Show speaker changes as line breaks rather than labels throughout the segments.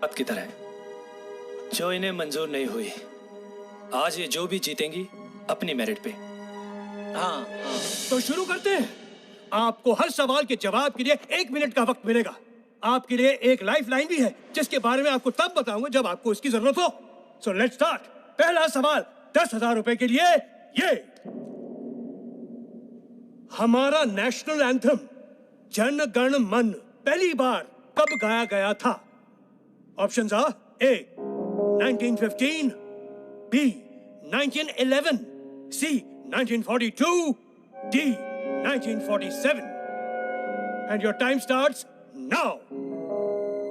आपकी तरह जो इन्हें मंजूर नहीं हुई। आज ये जो भी जीतेंगी अपनी मेरिट पे।
हाँ, तो शुरू करते हैं। आपको हर सवाल के जवाब के लिए 1 मिनट का वक्त मिलेगा। आपके लिए एक लाइफ लाइन भी है जिसके बारे में आपको तब बताऊंगा जब आपको इसकी जरूरत हो। So let's start. पहला सवाल 10,000 रुपए के लिए। ये हमारा नेशनल एंथम जन गण मन पहली बार कब गाया गया था? Options are A 1915, B 1911, C 1942, D 1947. And your time starts now.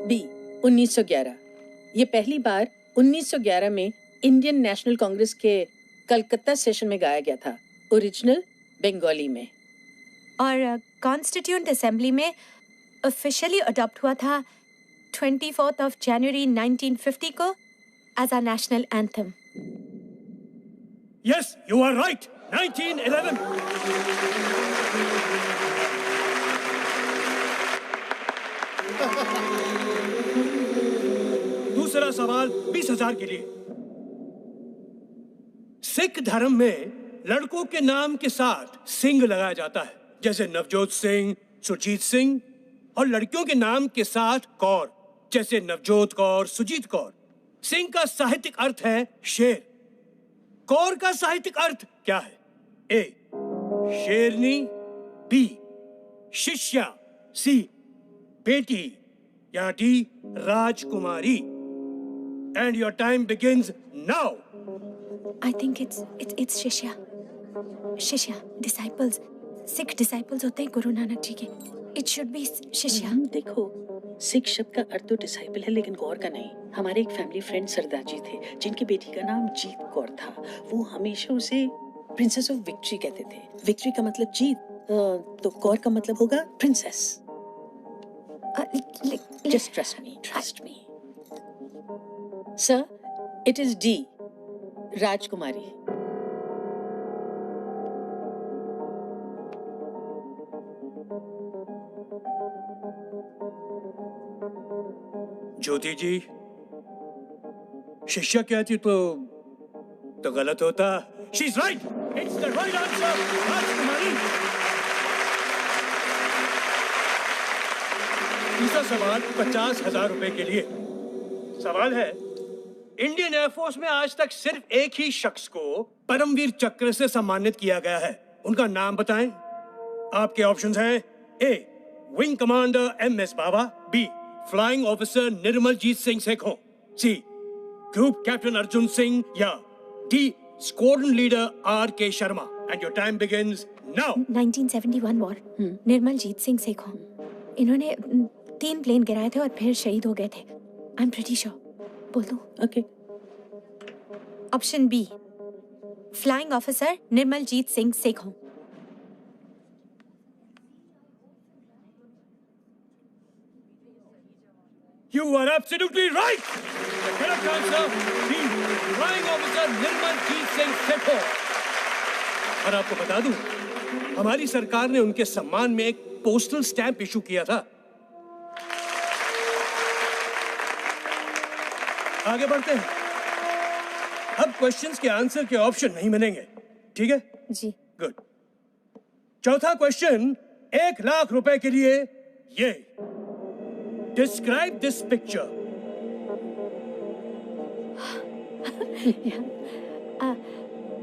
B 1911। ये पहली बार 1911 में इंडियन नेशनल कांग्रेस के कलकत्ता सेशन में गाया गया था, ओरिजिनल बंगाली में।
और कॉन्स्टिट्यूएंट असेंबली में ऑफिशियली अडॉप्ट हुआ था 24 जनवरी 1950 को as a national anthem.
Yes, you are right. 1911. दूसरा सवाल 20,000 के लिए। सिख धर्म में लड़कों के नाम के साथ सिंह लगाया जाता है, जैसे नवजोत सिंह, सुरजीत सिंह, और लड़कियों के नाम के साथ कौर, जैसे नवजोत कौर, सुजीत कौर। सिंह का साहित्यिक अर्थ है शेर। कौर का साहित्यिक अर्थ क्या है? ए शेरनी, बी शिष्या, सी बेटी, या D Rajkumari. And your time begins now.
I think it's शिष्या। शिष्या डिसाइपल्स, सिख डिसाइपल्स होते हैं गुरु नानक जी के। It should be शिष्या।
देखो, सिख शब्द का अर्थ तो डिसाइपल है, लेकिन कौर का नहीं। हमारे एक फैमिली फ्रेंड सरदार जी थे, जिनकी बेटी का नाम जीत कौर था। वो हमेशा उसे प्रिंसेस ऑफ विक्ट्री कहते थे। विक्ट्री का मतलब जीत, तो कौर का मतलब होगा princess. Just trust me. Sir, it is D, राजकुमारी।
ज्योति जी, शिष्या कहती तो गलत होता। She's right. It's the right answer. राजकुमारी। तीसरा सवाल 50,000 रुपए के लिए। सवाल है, इंडियन एयरफोर्स में आज तक सिर्फ एक ही शख्स को परमवीर चक्र से सम्मानित किया गया है। उनका नाम बताएं। आपके ऑप्शंस हैं A wing commander MS Bawa, B flying officer Nirmaljit Singh Sekhon, C group captain Arjun Singh, या D squadron leader R K Sharma. And your time begins now.
1971 war, Nirmaljit Singh Sekhon. इन्होंने 3 प्लेन गिराए थे और फिर शहीद हो गए थे। I am pretty sure. बोल दो।
Okay.
Option B flying officer Nirmaljit Singh Sekhon.
You are absolutely right. The correct answer is Flying Officer Nirmaljit Singh Sekhon. और आपको बता दूं, हमारी सरकार ने उनके सम्मान में एक पोस्टल स्टैंप इशू किया था। आगे बढ़ते हैं। अब क्वेश्चंस के आंसर के ऑप्शन नहीं मिलेंगे, ठीक है?
जी।
गुड। चौथा क्वेश्चन 1,00,000 रुपए के लिए। ये डिस्क्राइब दिस पिक्चर।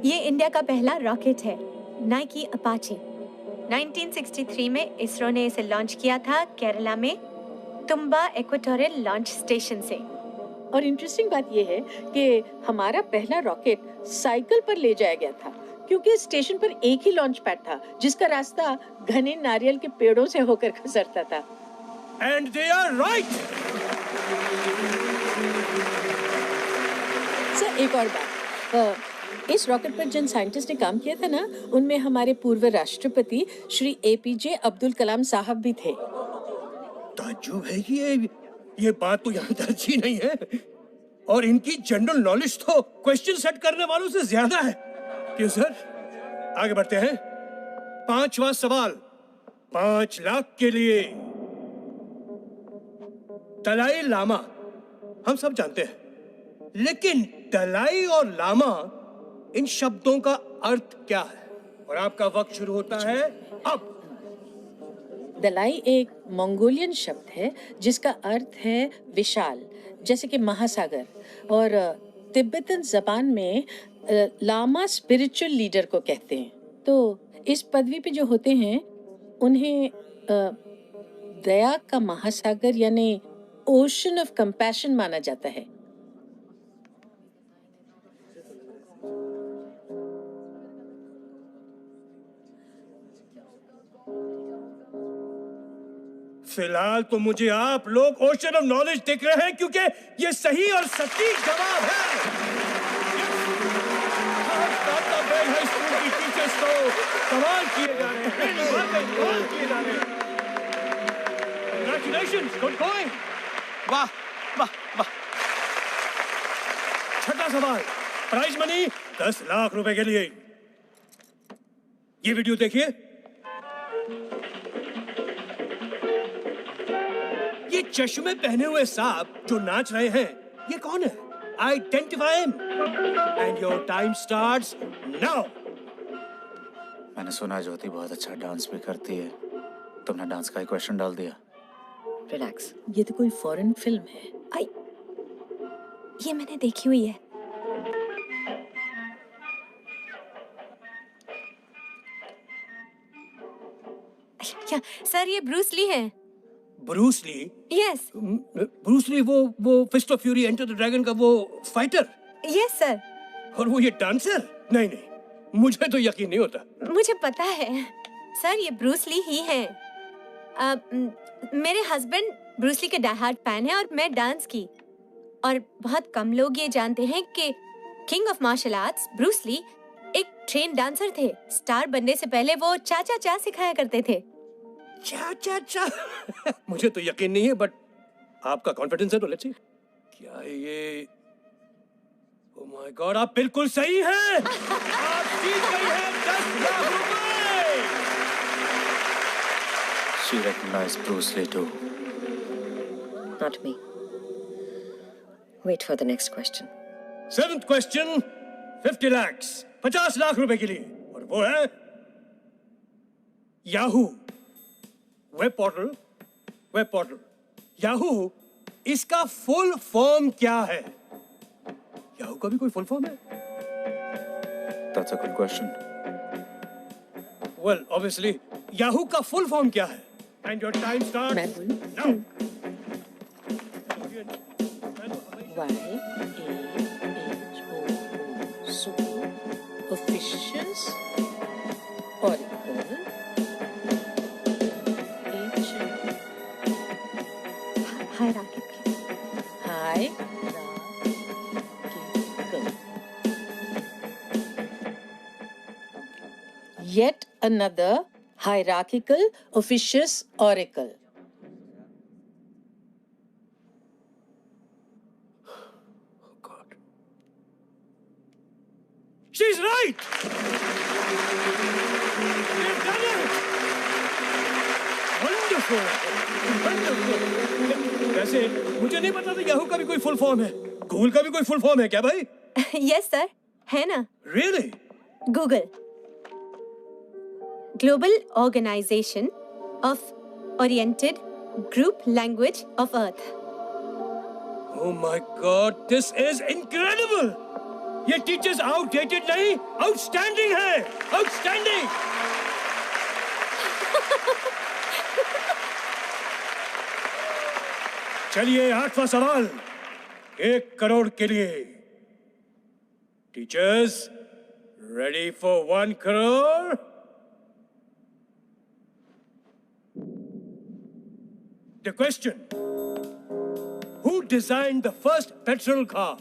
ये इंडिया का पहला रॉकेट है, नाइकी अपाचे। 1963 में इसरो ने इसे लॉन्च किया था केरला में तुम्बा इक्वेटोरियल लॉन्च स्टेशन से।
और इंटरेस्टिंग बात यह है कि हमारा पहला रॉकेट साइकिल पर ले जाया गया था, क्योंकि स्टेशन पर एक ही लॉन्च पैड था जिसका रास्ता घने नारियल के पेड़ों से होकर गुजरता था।
And they are right.
Sir, एक और बात, इस रॉकेट पर जिन साइंटिस्ट ने काम किया था ना, उनमें हमारे पूर्व राष्ट्रपति श्री APJ अब्दुल कलाम साहब भी थे।
ताज्जुब है कि ये बात तो यहाँ दर्ज ही नहीं है, और इनकी जनरल नॉलेज तो क्वेश्चन सेट करने वालों से ज्यादा है। क्यों सर? आगे बढ़ते हैं। 5वां सवाल 5 लाख के लिए। दलाई लामा हम सब जानते हैं, लेकिन दलाई और लामा, इन शब्दों का अर्थ क्या है? और आपका वक्त शुरू होता है अब।
दलाई एक मंगोलियन शब्द है जिसका अर्थ है विशाल, जैसे कि महासागर, और तिब्बतन जबान में लामा स्पिरिचुअल लीडर को कहते हैं। तो इस पदवी पे जो होते हैं उन्हें दया का महासागर यानी ओशन ऑफ कंपैशन माना जाता है।
फिलहाल तो मुझे आप लोग ओशन ऑफ नॉलेज दिख रहे हैं, क्योंकि ये सही और सटीक जवाब है। हाई स्कूल की टीचर्स तो कमाल किए जा रहे हैं, कमाल किए जा रहे हैं। Congratulations, good going.
वाह वाह वाह।
छठा सवाल, प्राइज मनी 10 लाख रुपए के लिए। ये वीडियो देखिए। ये चश्मे पहने हुए सांप जो नाच रहे हैं, ये कौन है? Identify him. And your time starts now.
मैंने सुना ज्योति बहुत अच्छा डांस भी करती है। तुमने डांस का ही क्वेश्चन डाल दिया।
रिलैक्स, ये तो कोई फॉरेन फिल्म है।
आई, ये मैंने देखी हुई है। क्या सर, ये ब्रूस ली है?
Bruce Lee?
Yes
Bruce Lee वो Fist of Fury Enter the Dragon का वो फाइटर?
Yes sir.
और वो ये डांसर? नहीं नहीं, मुझे तो यकीन नहीं होता।
मुझे पता है सर, ये ब्रूस ली ही है। मेरे हस्बैंड ब्रूस ली के डाई हार्ड फैन है और मैं डांस की। और बहुत कम लोग ये जानते हैं कि king of martial arts Bruce Lee एक ट्रेन डांसर थे। स्टार बनने से पहले वो चा चा चा सिखाया करते थे।
चा चा चा। मुझे तो यकीन नहीं है, बट आपका कॉन्फिडेंस है तो लेट्स सी। क्या ये? ओह माय गॉड, आप बिल्कुल सही हैं। आप जीत गई हैं 10 लाख रुपए।
She recognized Bruce Lee too.
Not me. Wait for the next question.
7th question, 50 lakhs, 50 lakh रुपए के लिए, और वो है याहू वेब पोर्टल। याहू, इसका फुल फॉर्म क्या है? याहू का भी कोई फुल फॉर्म है?
That's a good question.
Well, obviously, Yahoo का फुल फॉर्म क्या है? And your time starts
मैं बोलूं?
now.
YAHO, so officious, oracle,
hierarchical.
Yet another hierarchical officious oracle.
Oh God. She's right. We've done it. Wonderful. वैसे मुझे नहीं पता था याहू का भी कोई फुल फॉर्म है। गूगल का भी कोई फुल फॉर्म है क्या भाई?
यस सर, है ना।
Really?
Google, global organization of oriented group language of earth.
Oh my God, this is incredible. ये टीचर्स आउटडेटेड नहीं, आउटस्टैंडिंग है, आउटस्टैंडिंग। चलिए 8वां सवाल, 1 करोड़ के लिए। Teachers ready for 1 crore? The question: Who designed the first petrol car?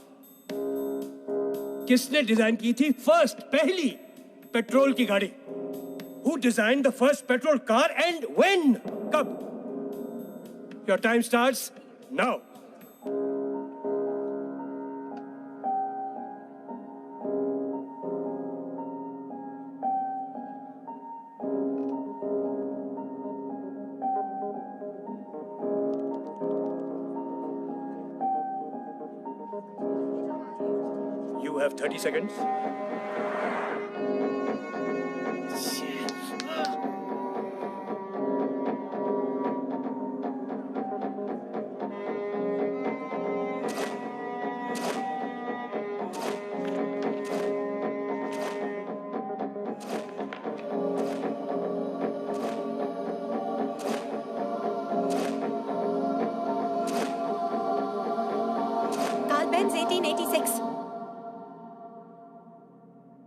किसने design की थी पहली पेट्रोल की गाड़ी? Who designed the first petrol car and when? कब? Your time starts now. have 30 seconds.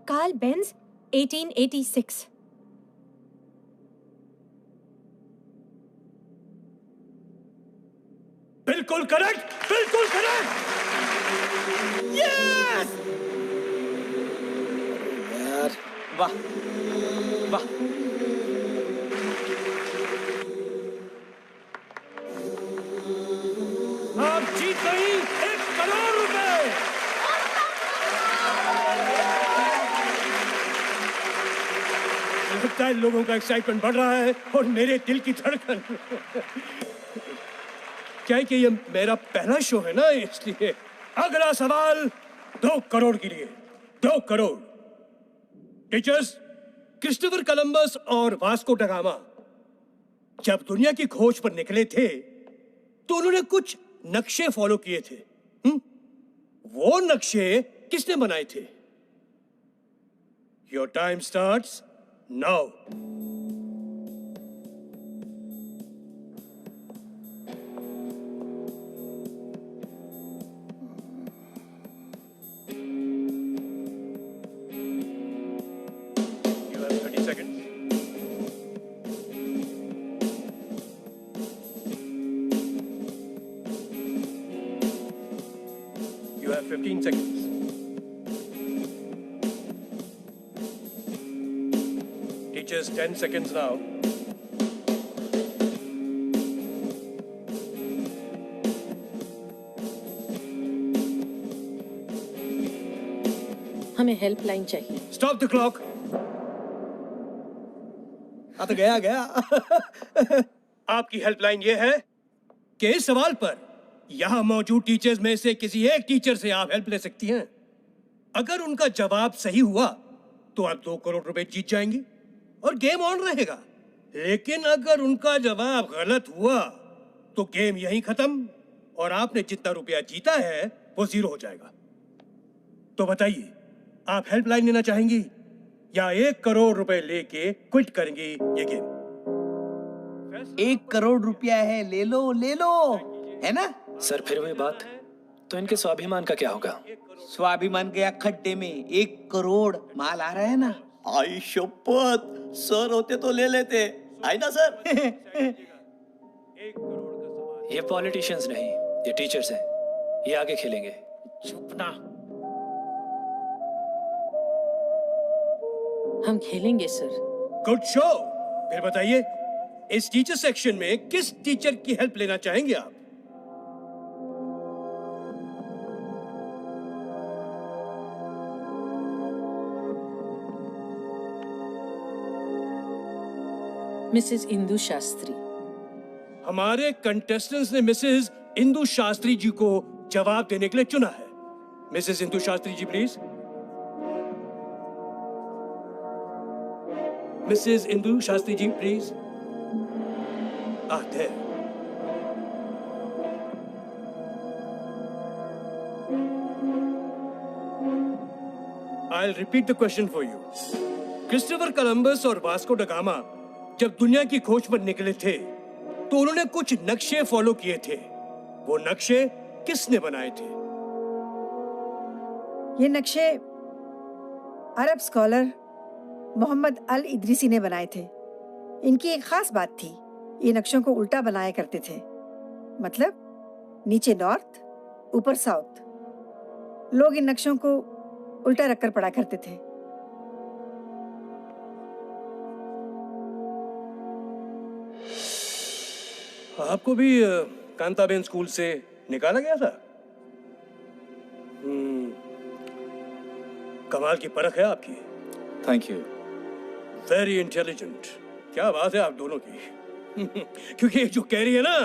Carl Benz 1886.
बिल्कुल करेक्ट, बिल्कुल correct. Yes!
यार
वाह वाह।
आप जीत गई 1 करोड़ रुपए। लगता है लोगों का एक्साइटमेंट बढ़ रहा है और मेरे दिल की धड़कन। क्या है कि ये मेरा पहला शो है ना, इसलिए। अगला सवाल 2 करोड़ के लिए। 2 करोड़। टीचर्स, क्रिस्टोफर कोलंबस और वास्को ड गामा जब दुनिया की खोज पर निकले थे तो उन्होंने कुछ नक्शे फॉलो किए थे। वो नक्शे किसने बनाए थे? Your time starts now. You have 30 seconds. You have 15 seconds. Teachers, 10 seconds now.
हमें हेल्पलाइन चाहिए।
Stop the clock.
तो गया
आपकी हेल्पलाइन ये है कि इस सवाल पर यहाँ मौजूद टीचर्स में से किसी एक टीचर से आप हेल्प ले सकती हैं। अगर उनका जवाब सही हुआ तो आप 2 करोड़ रुपए जीत जाएंगी और गेम ऑन रहेगा। लेकिन अगर उनका जवाब गलत हुआ तो गेम यहीं खत्म और आपने जितना रुपया जीता है वो 0 हो जाएगा। तो बताइए, आप हेल्पलाइन लेना चाहेंगी या 1 करोड़ रुपए लेके क्विट करेंगी ये गेम?
1 करोड़ रुपया है, ले लो है ना।
सर फिर वही बात, तो इनके स्वाभिमान का क्या होगा?
स्वाभिमान गया खड्डे में। 1 करोड़ माल आ रहा है ना।
आई शपथ, सर होते तो ले लेते, आई ना सर।
ये पॉलिटिशियंस नहीं, ये टीचर्स हैं। ये आगे खेलेंगे।
चुप ना।
हम खेलेंगे सर।
Good show. फिर बताइए, इस टीचर सेक्शन में किस टीचर की हेल्प लेना चाहेंगे आप?
मिसेस इंदु शास्त्री।
हमारे कंटेस्टेंट्स ने मिसेस इंदु शास्त्री जी को जवाब देने के लिए चुना है। Mrs Indu Shastri ji please. Mrs Indu Shastri ji please. आते हैं। I'll repeat the question for you. Christopher Columbus और वास्को ड गामा जब दुनिया की खोज पर निकले थे तो उन्होंने कुछ नक्शे फॉलो किए थे। वो नक्शे किसने बनाए थे?
ये नक्शे अरब स्कॉलर मोहम्मद अल इदरीसी ने बनाए थे। इनकी एक खास बात थी, ये नक्शों को उल्टा बनाया करते थे। मतलब नीचे नॉर्थ, ऊपर साउथ। लोग इन नक्शों को उल्टा रखकर पढ़ा करते थे।
आपको भी कांताबेन स्कूल से निकाला गया था? कमाल की परख है आपकी।
Thank you.
Very intelligent. क्या बात है आप दोनों की। क्योंकि ये जो कह रही है ना,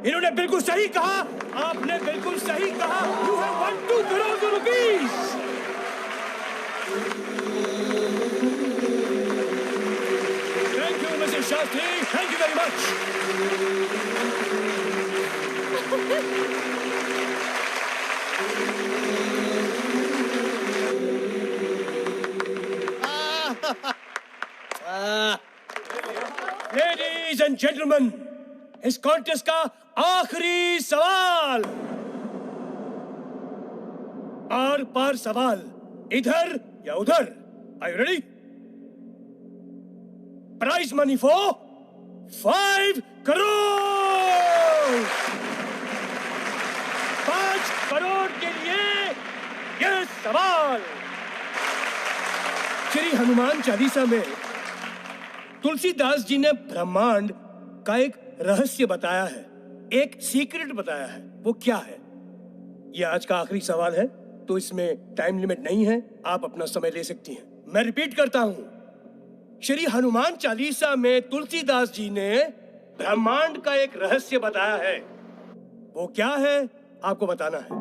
इन्होंने बिल्कुल सही कहा। आपने बिल्कुल सही कहा। You have won 2 crore rupees. Mufti, thank you very much. Ladies and gentlemen, इस कॉन्टेस्ट का आखिरी सवाल। आर पार सवाल, इधर या उधर। Are you ready? Prize money for 5 crore. 5 crore के लिए ये सवाल। श्री हनुमान चालीसा में तुलसीदास जी ने ब्रह्मांड का एक रहस्य बताया है, एक सीक्रेट बताया है। वो क्या है? ये आज का आखिरी सवाल है, तो इसमें टाइम लिमिट नहीं है, आप अपना समय ले सकती हैं। मैं रिपीट करता हूं, श्री हनुमान चालीसा में तुलसीदास जी ने ब्रह्मांड का एक रहस्य बताया है। वो क्या है, आपको बताना है।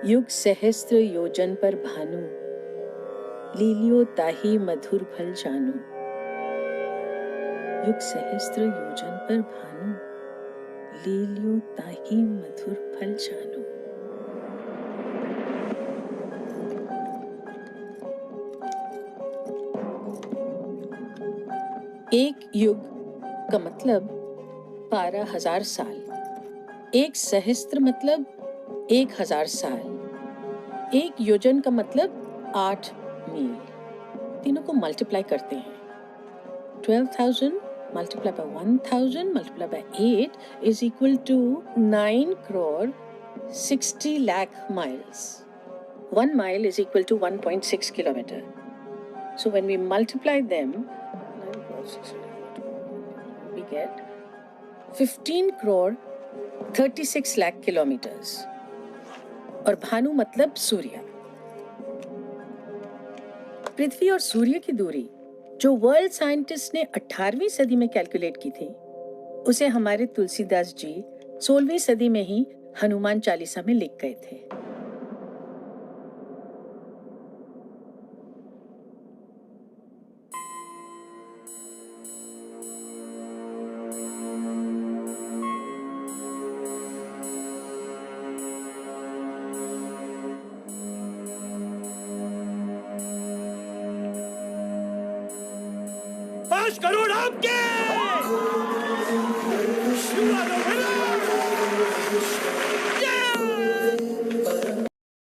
युग सहस्त्र योजन पर भानु, लीलियो ताही मधुर फल जानू। युग सहस्त्र योजन पर भानु, लीलियो ताही मधुर फल जानू। एक युग का मतलब 12,000 साल। एक सहस्त्र मतलब 1,000 साल। एक योजन का मतलब 8 मील। तीनों को मल्टीप्लाई करते हैं। 12,000 multiplied by 1,000 multiplied by 8 is equal to 9 crore 60 lakh miles. 1 mile is equal to 1.6 kilometer. So when we multiply them, we get 15 crore 36 lakh kilometers. और भानु मतलब सूर्य। पृथ्वी और सूर्य की दूरी जो वर्ल्ड साइंटिस्ट ने 18वीं सदी में कैलकुलेट की थी, उसे हमारे तुलसीदास जी 16वीं सदी में ही हनुमान चालीसा में लिख गए थे। $5 करोड़ आपके।